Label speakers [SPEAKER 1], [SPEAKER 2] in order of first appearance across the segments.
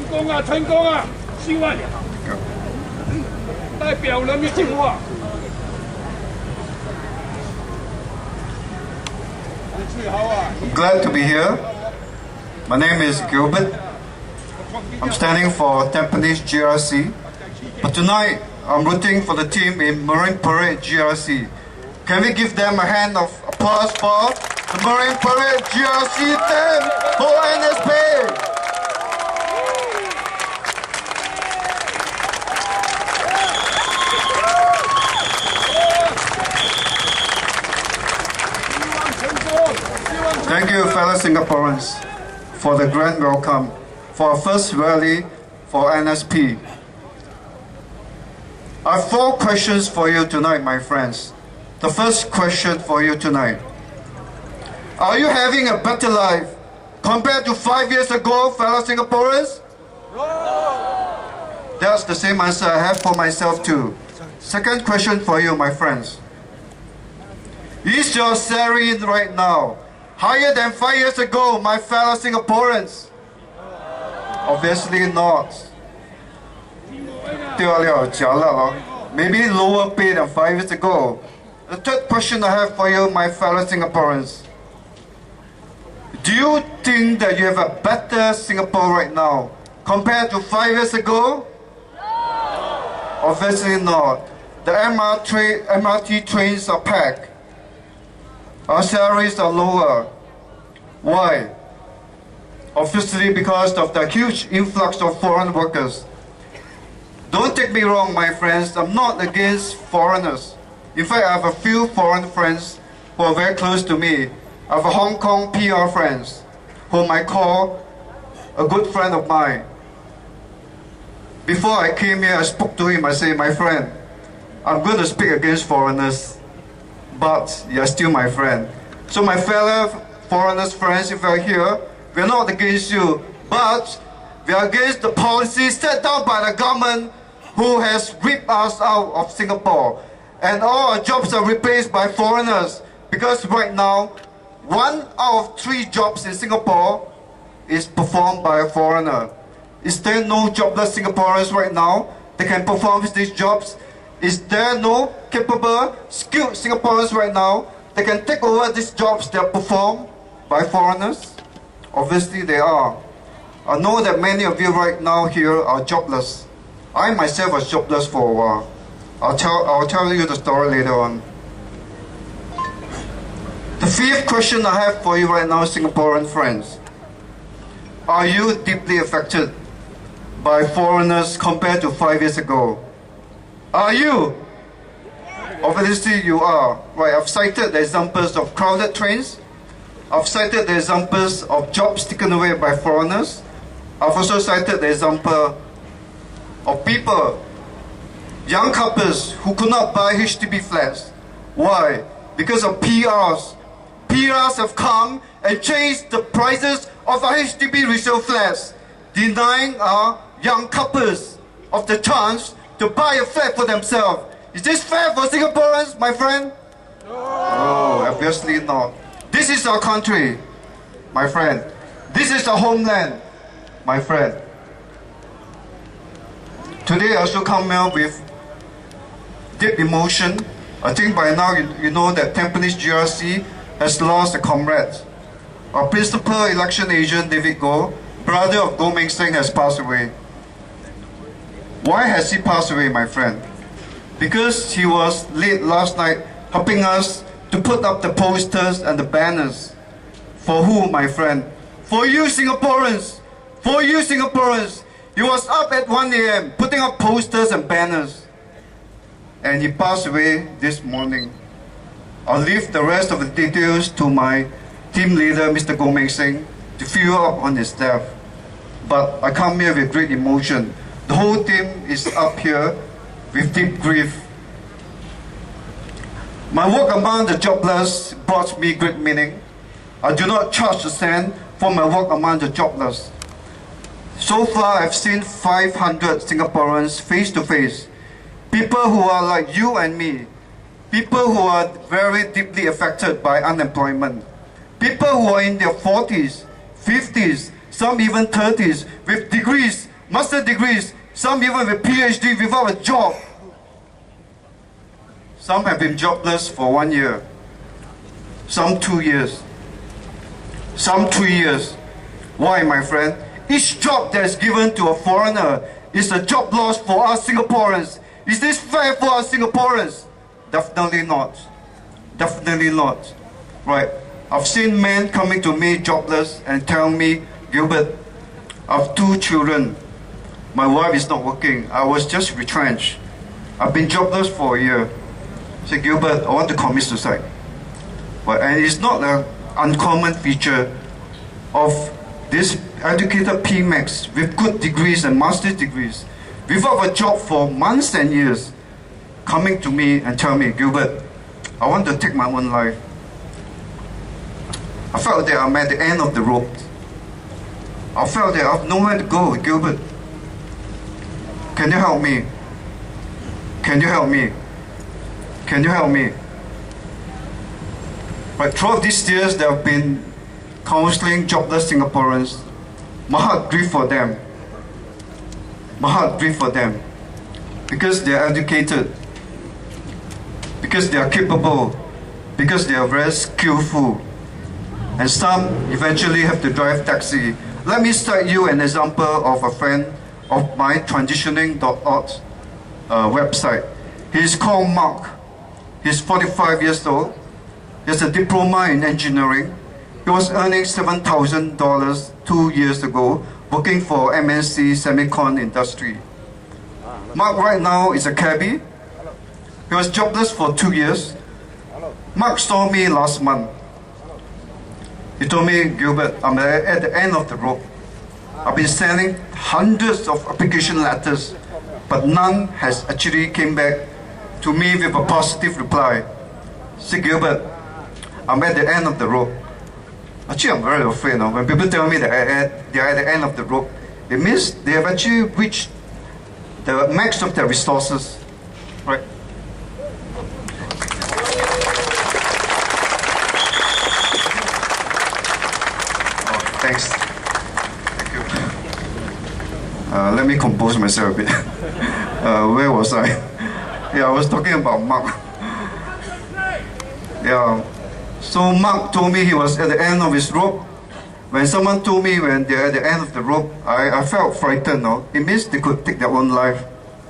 [SPEAKER 1] 功啊，成功啊！希望代表人民讲话。
[SPEAKER 2] Glad to be here. My name is Gilbert. I'm standing for Tampines GRC. But tonight, I'm rooting for the team in Marine Parade GRC. Can we give them a hand of applause for the Marine Parade GRC team for NSP? Thank you, fellow Singaporeans, for the grand welcome for our first rally for NSP. I have 4 questions for you tonight, my friends. The first question for you tonight. Are you having a better life compared to 5 years ago, fellow Singaporeans? No. That's the same answer I have for myself too. Second question for you, my friends. Is your salary right now higher than 5 years ago, my fellow Singaporeans? Obviously not. Maybe lower pay than 5 years ago. The third question I have for you, my fellow Singaporeans. Do you think that you have a better Singapore right now compared to 5 years ago? No. Obviously not. The MRT trains are packed. Our salaries are lower. Why? Obviously because of the huge influx of foreign workers. Don't take me wrong, my friends, I'm not against foreigners. In fact, I have a few foreign friends who are very close to me. I have a Hong Kong PR friends, whom I call a good friend of mine. Before I came here, I spoke to him, I said, my friend, I'm going to speak against foreigners, but you're still my friend. So my fellow foreigners friends, if you're here, we're not against you, but we are against the policy set down by the government who has ripped us out of Singapore. And all our jobs are replaced by foreigners, because right now, 1 out of 3 jobs in Singapore is performed by a foreigner. Is there no jobless Singaporeans right now that can perform these jobs? Is there no capable, skilled Singaporeans right now that can take over these jobs that are performed by foreigners? Obviously they are. I know that many of you right now here are jobless. I myself was jobless for a while. I'll tell you the story later on. The 5th question I have for you right now, Singaporean friends. Are you deeply affected by foreigners compared to 5 years ago? Are you? Obviously you are. Right, I've cited the examples of crowded trains. I've cited the examples of jobs taken away by foreigners. I've also cited the example of people, young couples who could not buy HDB flats. Why? Because of PRs. PRs have come and changed the prices of our HDB resale flats, denying our young couples of the chance to buy a flat for themselves. Is this fair for Singaporeans, my friend? No, obviously not. This is our country, my friend. This is our homeland, my friend. Today I also come here with deep emotion. I think by now you know that Tampines GRC has lost a comrade. Our principal election agent, David Goh, brother of Goh Meng Seng, has passed away. Why has he passed away, my friend? Because he was late last night helping us to put up the posters and the banners. For who, my friend? For you Singaporeans! For you Singaporeans! He was up at 1 AM putting up posters and banners. And he passed away this morning. I'll leave the rest of the details to my team leader, Mr. Goh Meng Seng, to fill up on his death. But I come here with great emotion. The whole team is up here with deep grief. My work among the jobless brought me great meaning. I do not charge a cent for my work among the jobless. So far, I've seen 500 Singaporeans face to face. People who are like you and me. People who are very deeply affected by unemployment. People who are in their 40s, 50s, some even 30s, with degrees master degrees, some even with PhD without a job. Some have been jobless for 1 year, some 2 years, some 3 years. Why, my friend? Each job that is given to a foreigner is a job loss for us Singaporeans. Is this fair for us Singaporeans? Definitely not. Definitely not. Right. I've seen men coming to me jobless and tell me, Gilbert, I have 2 children. My wife is not working. I was just retrenched. I've been jobless for a year. I say, Gilbert, I want to commit suicide. But, and it's not an uncommon feature of this educated PMAX with good degrees and master's degrees, without a job for months and years, coming to me and tell me, Gilbert, I want to take my own life. I felt that I'm at the end of the rope. I felt that I have nowhere to go, Gilbert. Can you help me? Can you help me? Can you help me? But throughout these years, there have been counseling jobless Singaporeans. My heart grieves for them. My heart grieves for them. Because they are educated. Because they are capable. Because they are very skillful. And some eventually have to drive taxi. Let me cite you an example of a friend of my transitioning.org website. He's called Mark. He's 45 years old. He has a diploma in engineering. He was earning $7,000 2 years ago, working for MNC Semicon industry. Mark right now is a cabbie. He was jobless for 2 years. Mark saw me last month. He told me, Gilbert, I'm at the end of the rope. I've been sending hundreds of application letters, but none has actually came back to me with a positive reply. Say, Gilbert, I'm at the end of the rope. Actually, I'm very afraid now. When people tell me that they are at the end of the rope, it means they have actually reached the max of their resources. Right? Thanks. Thank you. Let me compose myself a bit. Where was I? Yeah, I was talking about Mark. Yeah. So Mark told me he was at the end of his rope. When someone told me when they're at the end of the rope, I felt frightened. No? It means they could take their own life.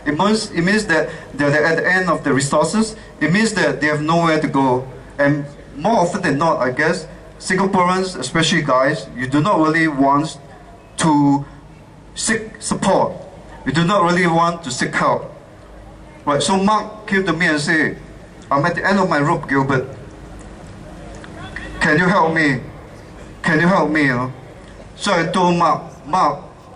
[SPEAKER 2] It means that they're at the end of the resources. It means that they have nowhere to go. And more often than not, I guess, Singaporeans, especially guys, you do not really want to seek support. You do not really want to seek help. Right, so Mark came to me and said, I'm at the end of my rope, Gilbert. Can you help me? Can you help me? You know? So I told Mark,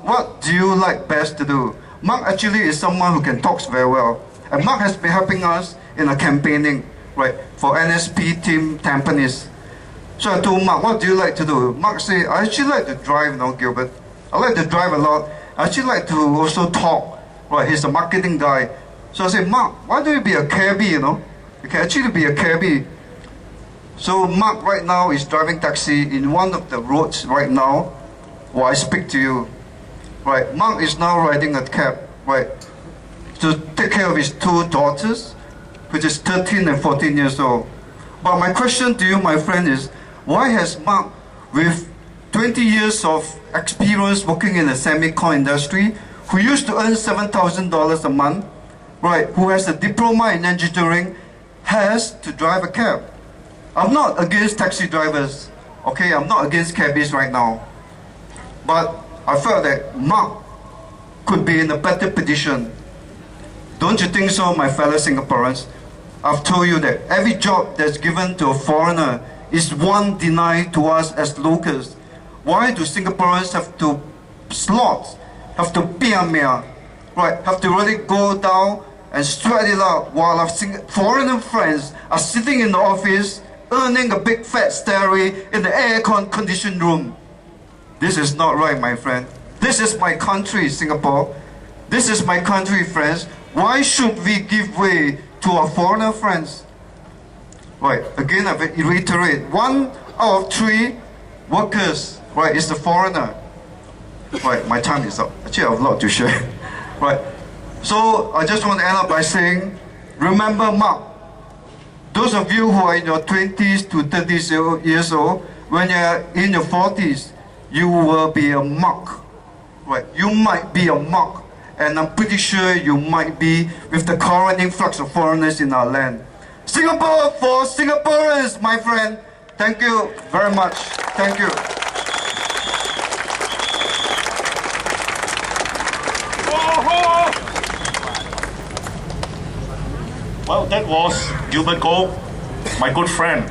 [SPEAKER 2] what do you like best to do? Mark actually is someone who can talk very well. And Mark has been helping us in a campaigning, right, for NSP team Tampines. So I told Mark, what do you like to do? Mark said, I actually like to drive, Gilbert. I like to drive a lot. I actually like to also talk. Right, he's a marketing guy. So I said, Mark, why don't you be a cabbie, You can actually be a cabbie. So Mark right now is driving taxi in one of the roads right now while I speak to you. Right, Mark is now riding a cab, right, to take care of his 2 daughters, which is 13 and 14 years old. But my question to you, my friend, is why has Mark, with 20 years of experience working in the semicon industry, who used to earn $7,000 a month, right, who has a diploma in engineering, has to drive a cab? I'm not against taxi drivers, okay? I'm not against cabbies right now. But I felt that Mark could be in a better position. Don't you think so, my fellow Singaporeans? I've told you that every job that's given to a foreigner is one denied to us as locals. Why do Singaporeans have to slot, have to piamia, right, have to really go down and sweat it out while our foreigner friends are sitting in the office earning a big fat salary in the air-con conditioned room? This is not right, my friend. This is my country, Singapore. This is my country, friends. Why should we give way to our foreigner friends? Right, again I reiterate, 1 out of 3 workers, right, is the foreigner. Right, my time is up. Actually, I have a lot to share. Right, so I just want to end up by saying, remember Mark. Those of you who are in your 20s to 30s years old, when you're in your 40s, you will be a mark. Right, you might be a mark, and I'm pretty sure you might be with the current influx of foreigners in our land. Singapore for Singaporeans, my friend. Thank you very much. Thank you.
[SPEAKER 3] Well, that was Gilbert Goh, my good friend.